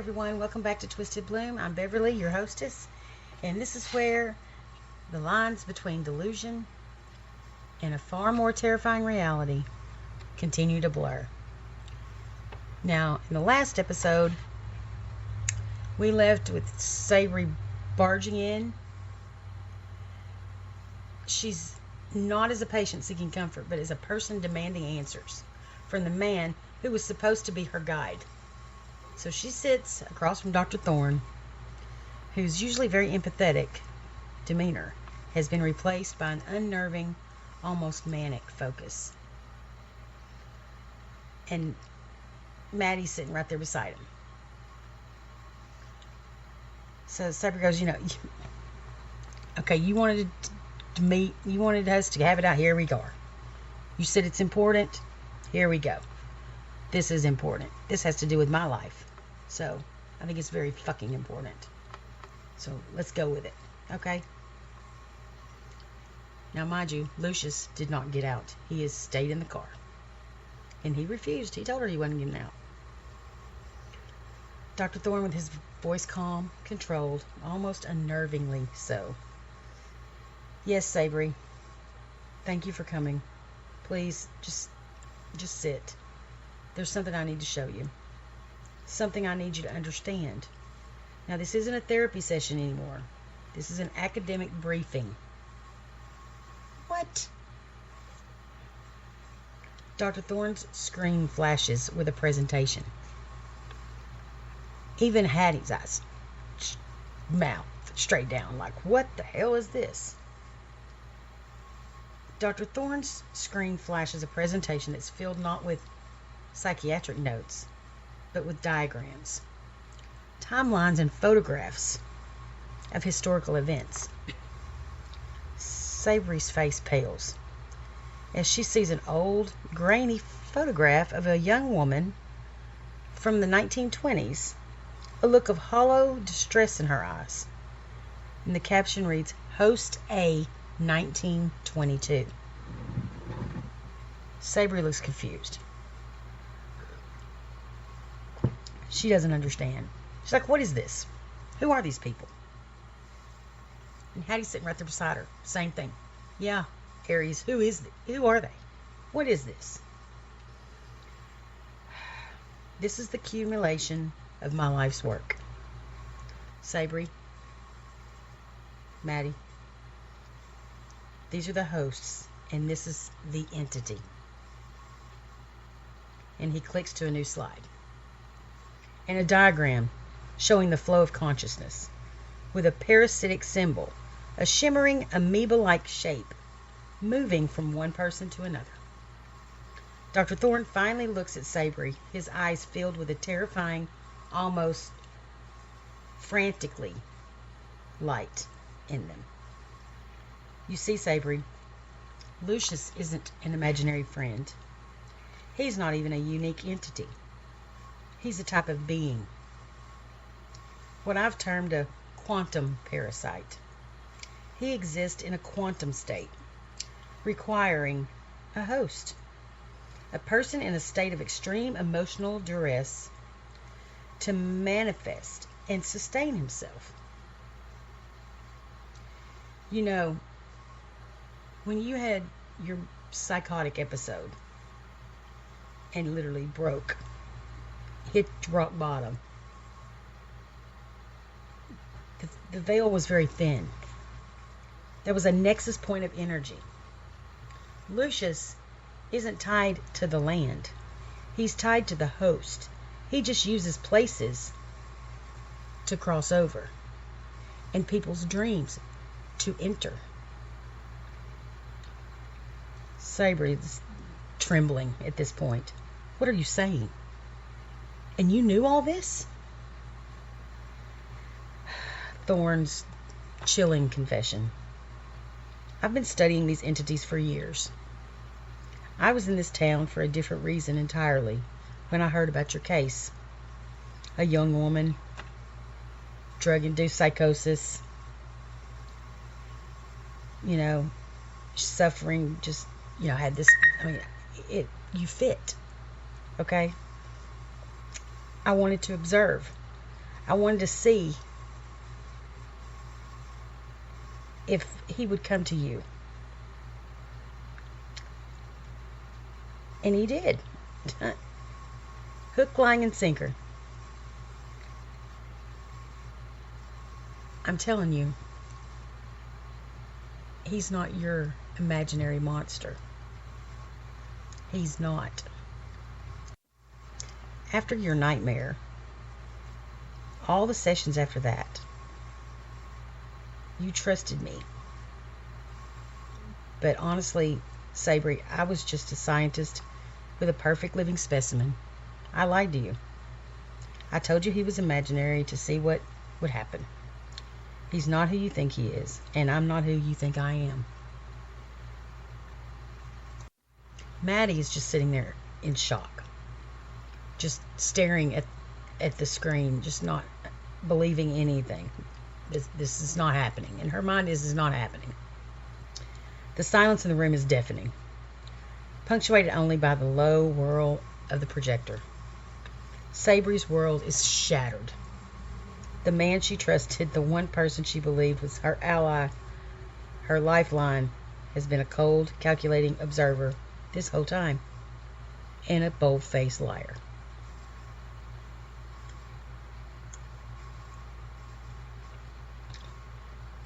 everyone, welcome back to Twisted Bloom. I'm Beverly, your hostess, and this is where the lines between delusion and a far more terrifying reality continue to blur. Now, in the last episode, we left with Sabrie barging in. She's not as a patient seeking comfort, but as a person demanding answers from the man who was supposed to be her guide. So she sits across from Dr. Thorne, whose usually very empathetic demeanor has been replaced by an unnerving, almost manic focus. And Maddie's sitting right there beside him. So Sabrie goes, okay, you wanted to meet, you wanted us to have it out, here we go. You said it's important, here we go. This is important. This has to do with my life. So, I think it's very fucking important. So, let's go with it. Okay? Now, mind you, Lucious did not get out. He has stayed in the car. And he refused. He told her he wasn't getting out. Dr. Thorne, with his voice calm, controlled, almost unnervingly so. Yes, Sabrie. Thank you for coming. Please, just sit. There's something I need to show you. Something I need you to understand. Now, this isn't a therapy session anymore. This is an academic briefing. What? Dr. Thorne's screen flashes with a presentation. Even Hattie's eyes, mouth straight down, like, what the hell is this? Dr. Thorne's screen flashes a presentation that's filled not with psychiatric notes, but with diagrams, timelines, and photographs of historical events. Sabrie's face pales as she sees an old, grainy photograph of a young woman from the 1920s, a look of hollow distress in her eyes. And the caption reads, Host A, 1922. Sabrie looks confused. She doesn't understand. She's like, what is this? Who are these people? And Hattie's sitting right there beside her. Same thing. Yeah, Aries, who are they? What is this? This is the accumulation of my life's work. Sabrie, Maddie, these are the hosts, and this is the entity. And he clicks to a new slide. And a diagram showing the flow of consciousness with a parasitic symbol, a shimmering amoeba-like shape moving from one person to another. Dr. Thorne finally looks at Sabrie, his eyes filled with a terrifying, almost frantically light in them. You see, Sabrie, Lucious isn't an imaginary friend. He's not even a unique entity. He's a type of being. What I've termed a quantum parasite. He exists in a quantum state, requiring a host. A person in a state of extreme emotional duress to manifest and sustain himself. When you had your psychotic episode and literally hit rock bottom, the veil was very thin. There was a nexus point of energy. Lucious isn't tied to the land. He's tied to the host. He just uses places to cross over and people's dreams to enter. Sabrie's trembling at this point. What are you saying? And you knew all this? Thorne's chilling confession. I've been studying these entities for years. I was in this town for a different reason entirely when I heard about your case. A young woman, drug-induced psychosis, suffering, just, had this, you fit, okay? I wanted to observe. I wanted to see if he would come to you. And he did. Hook, line, and sinker. I'm telling you, he's not your imaginary monster. He's not. After your nightmare, all the sessions after that, you trusted me. But honestly, Sabrie, I was just a scientist with a perfect living specimen. I lied to you. I told you he was imaginary to see what would happen. He's not who you think he is, and I'm not who you think I am. Maddie is just sitting there in shock, just staring at the screen, just not believing anything. This is not happening. In her mind, this is not happening. The silence in the room is deafening, punctuated only by the low whirl of the projector. Sabrie's world is shattered. The man she trusted, the one person she believed was her ally, her lifeline, has been a cold, calculating observer this whole time, and a bold-faced liar.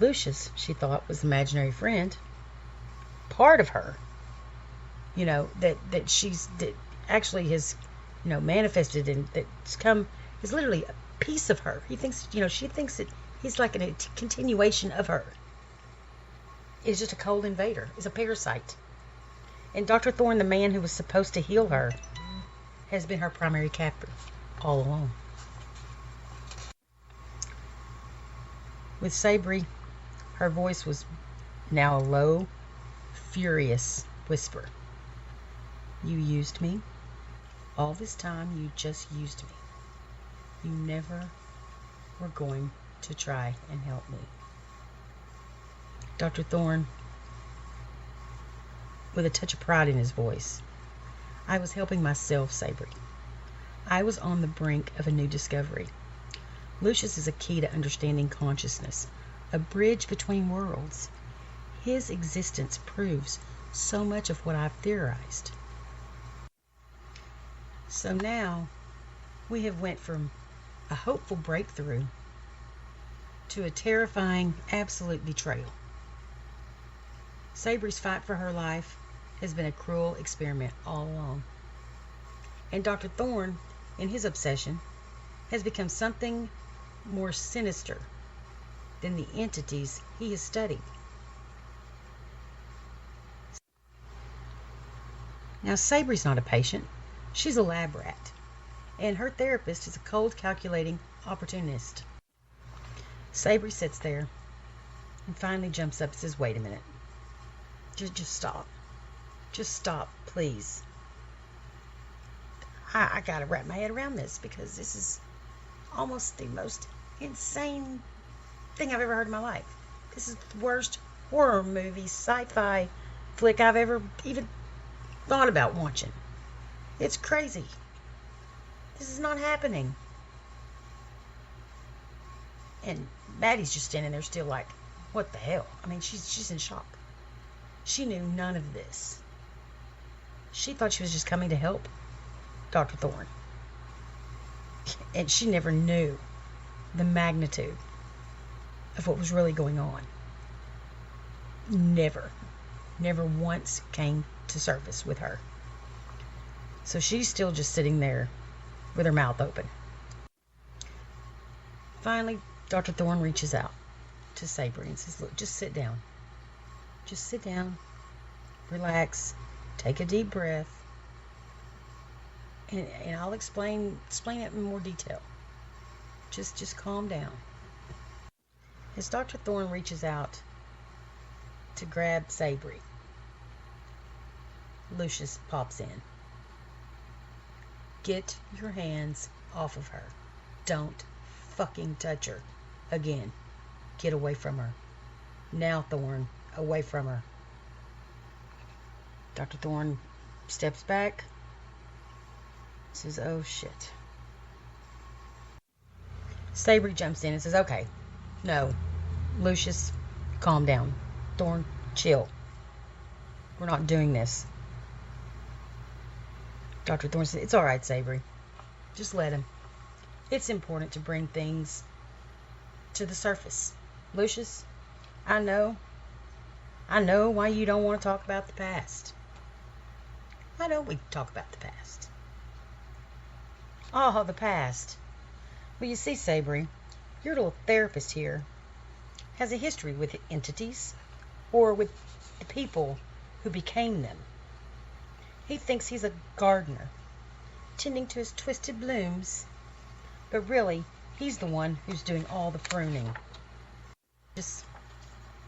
Lucious, she thought, was the imaginary friend, part of her, that actually has, manifested, and that's come, is literally a piece of her. He thinks, she thinks that he's like a continuation of her. Is just a cold invader, is a parasite. And Dr. Thorne, the man who was supposed to heal her, has been her primary captor all along. With Sabrie, her voice was now a low, furious whisper. You used me. All this time, you just used me. You never were going to try and help me. Dr. Thorne, with a touch of pride in his voice, I was helping myself, Sabrie. I was on the brink of a new discovery. Lucious is a key to understanding consciousness, a bridge between worlds. His existence proves so much of what I've theorized. So now we have went from a hopeful breakthrough to a terrifying absolute betrayal. Sabrie's fight for her life has been a cruel experiment all along. And Dr. Thorne, in his obsession, has become something more sinister than the entities he has studied. Now, Sabrie's not a patient. She's a lab rat. And her therapist is a cold, calculating opportunist. Sabrie sits there and finally jumps up and says, wait a minute. Just stop. Just stop, please. I gotta wrap my head around this, because this is almost the most insane thing I've ever heard in my life. This is the worst horror movie, sci-fi flick I've ever even thought about watching. It's crazy. This is not happening. And Maddie's just standing there still like, what the hell? I mean, she's in shock. She knew none of this. She thought she was just coming to help Dr. Thorne. And she never knew the magnitude of what was really going on. Never once came to surface with her. So she's still just sitting there with her mouth open. Finally, Dr. Thorne reaches out to Sabrie and says, look, just sit down. Just sit down, relax, take a deep breath, and I'll explain it in more detail. Just calm down. As Dr. Thorne reaches out to grab Sabrie, Lucious pops in. Get your hands off of her. Don't fucking touch her again. Get away from her. Now, Thorne, away from her. Dr. Thorne steps back, says, oh shit. Sabrie jumps in and says, okay, no, Lucious, calm down. Thorne, chill. We're not doing this. Dr. Thorne says, it's all right, Sabrie. Just let him. It's important to bring things to the surface. Lucious, I know why you don't want to talk about the past. I know we can talk about the past. Oh, the past. Well, you see, Sabrie, your little therapist here has a history with entities, or with the people who became them. He thinks he's a gardener, tending to his twisted blooms, but really, he's the one who's doing all the pruning.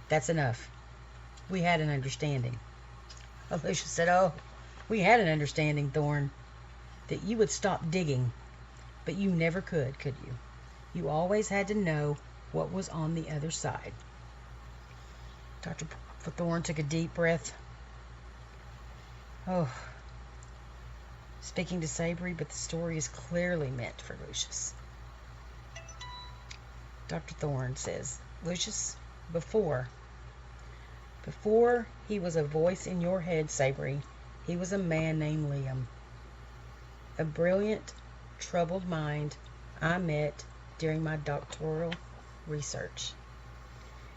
That's enough. We had an understanding. Alicia said, oh, we had an understanding, Thorne, that you would stop digging, but you never could you? You always had to know what was on the other side. Dr. Thorne took a deep breath. Oh, speaking to Sabrie, but the story is clearly meant for Lucious. Dr. Thorne says, Lucious, before he was a voice in your head, Sabrie, he was a man named Liam. A brilliant, troubled mind I met during my doctoral research.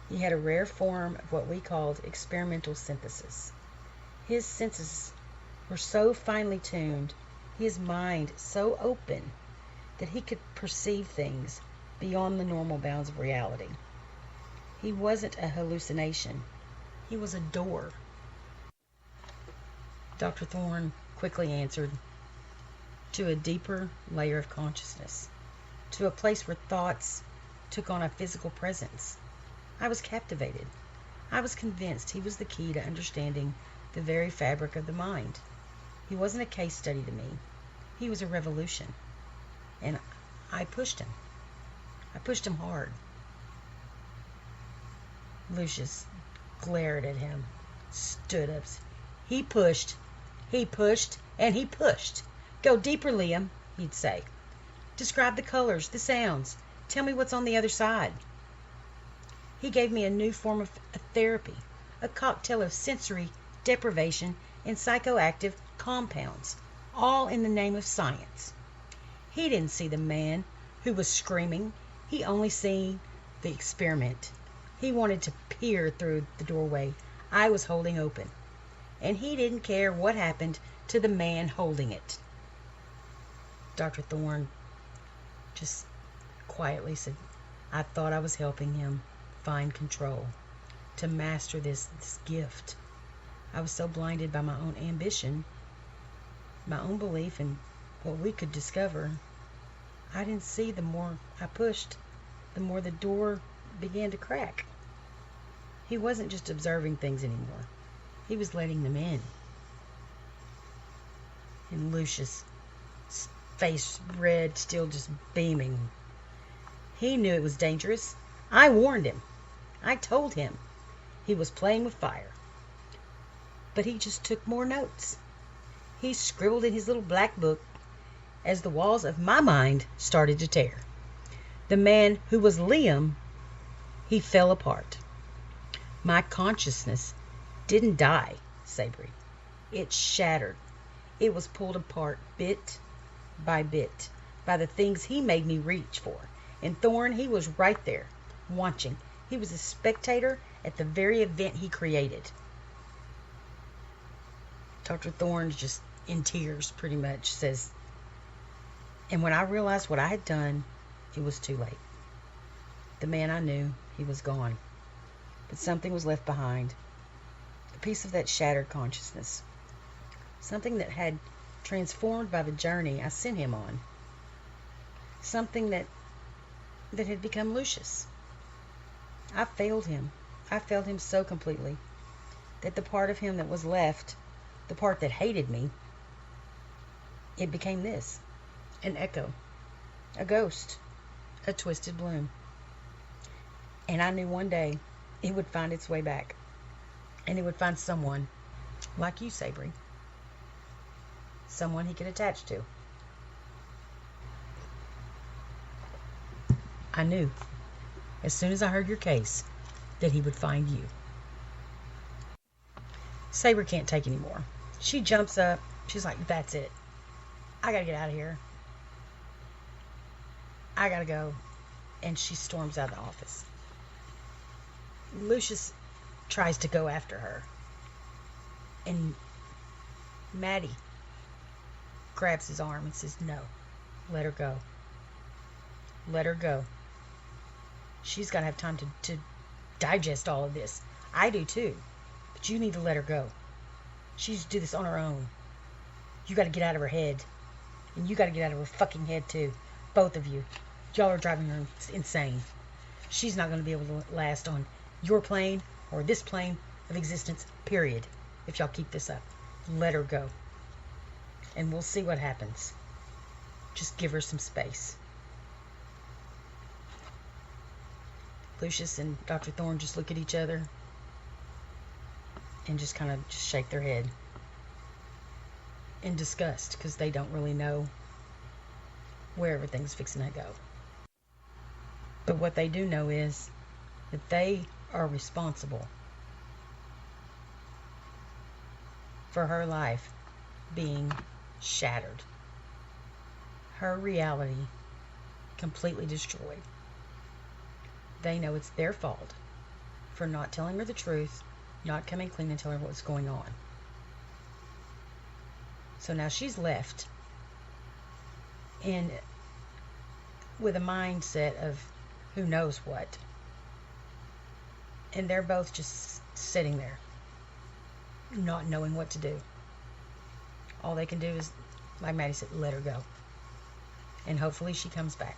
He had a rare form of what we called experimental synthesis. His senses were so finely tuned, his mind so open, that he could perceive things beyond the normal bounds of reality. He wasn't a hallucination. He was a door. Dr. Thorne quickly answered, to a deeper layer of consciousness, to a place where thoughts took on a physical presence. I was captivated. I was convinced he was the key to understanding the very fabric of the mind. He wasn't a case study to me. He was a revolution. And I pushed him. I pushed him hard. Lucious glared at him, stood up. He pushed, and he pushed. Go deeper, Liam, he'd say. Describe the colors, the sounds. Tell me what's on the other side. He gave me a new form of therapy, a cocktail of sensory deprivation and psychoactive compounds, all in the name of science. He didn't see the man who was screaming. He only seen the experiment. He wanted to peer through the doorway I was holding open, and he didn't care what happened to the man holding it. Dr. Thorne just quietly said, I thought I was helping him find control, to master this gift. I was so blinded by my own ambition, my own belief in what we could discover. I didn't see the more I pushed, the more the door began to crack. He wasn't just observing things anymore. He was letting them in. And Lucius, face red, still just beaming. He knew it was dangerous. I warned him. I told him he was playing with fire. But he just took more notes. He scribbled in his little black book as the walls of my mind started to tear. The man who was Liam, he fell apart. My consciousness didn't die, Sabrie. It shattered. It was pulled apart bit by bit by the things he made me reach for. And Thorne, he was right there, watching. He was a spectator at the very event he created. Dr. Thorne's just in tears, pretty much, says, and when I realized what I had done, it was too late. The man I knew, he was gone. But something was left behind. A piece of that shattered consciousness. Something that had transformed by the journey I sent him on. Something that had become Lucious. I failed him. I failed him so completely that the part of him that was left, the part that hated me, it became this. An echo. A ghost. A twisted bloom. And I knew one day it would find its way back. And it would find someone like you, Sabrie. Someone he could attach to. I knew, as soon as I heard your case, that he would find you. Sabrie can't take anymore. She jumps up. She's like, that's it. I gotta get out of here. I gotta go. And she storms out of the office. Lucious tries to go after her. And Maddie grabs his arm and says, no, let her go. Let her go. She's got to have time to digest all of this. I do too. But you need to let her go. She needs to do this on her own. You got to get out of her head. And you got to get out of her fucking head too. Both of you. Y'all are driving her insane. She's not going to be able to last on your plane or this plane of existence, period, if y'all keep this up. Let her go. And we'll see what happens. Just give her some space. Lucious and Dr. Thorne just look at each other and just kind of just shake their head in disgust because they don't really know where everything's fixing to go. But what they do know is that they are responsible for her life being shattered. Her reality completely destroyed. They know it's their fault for not telling her the truth, not coming clean and telling her what's going on. So now she's left with a mindset of who knows what. And they're both just sitting there, not knowing what to do. All they can do is, like Maddie said, let her go. And hopefully she comes back.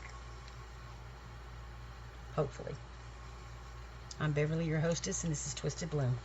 Hopefully. I'm Beverly, your hostess, and this is Twisted Bloom.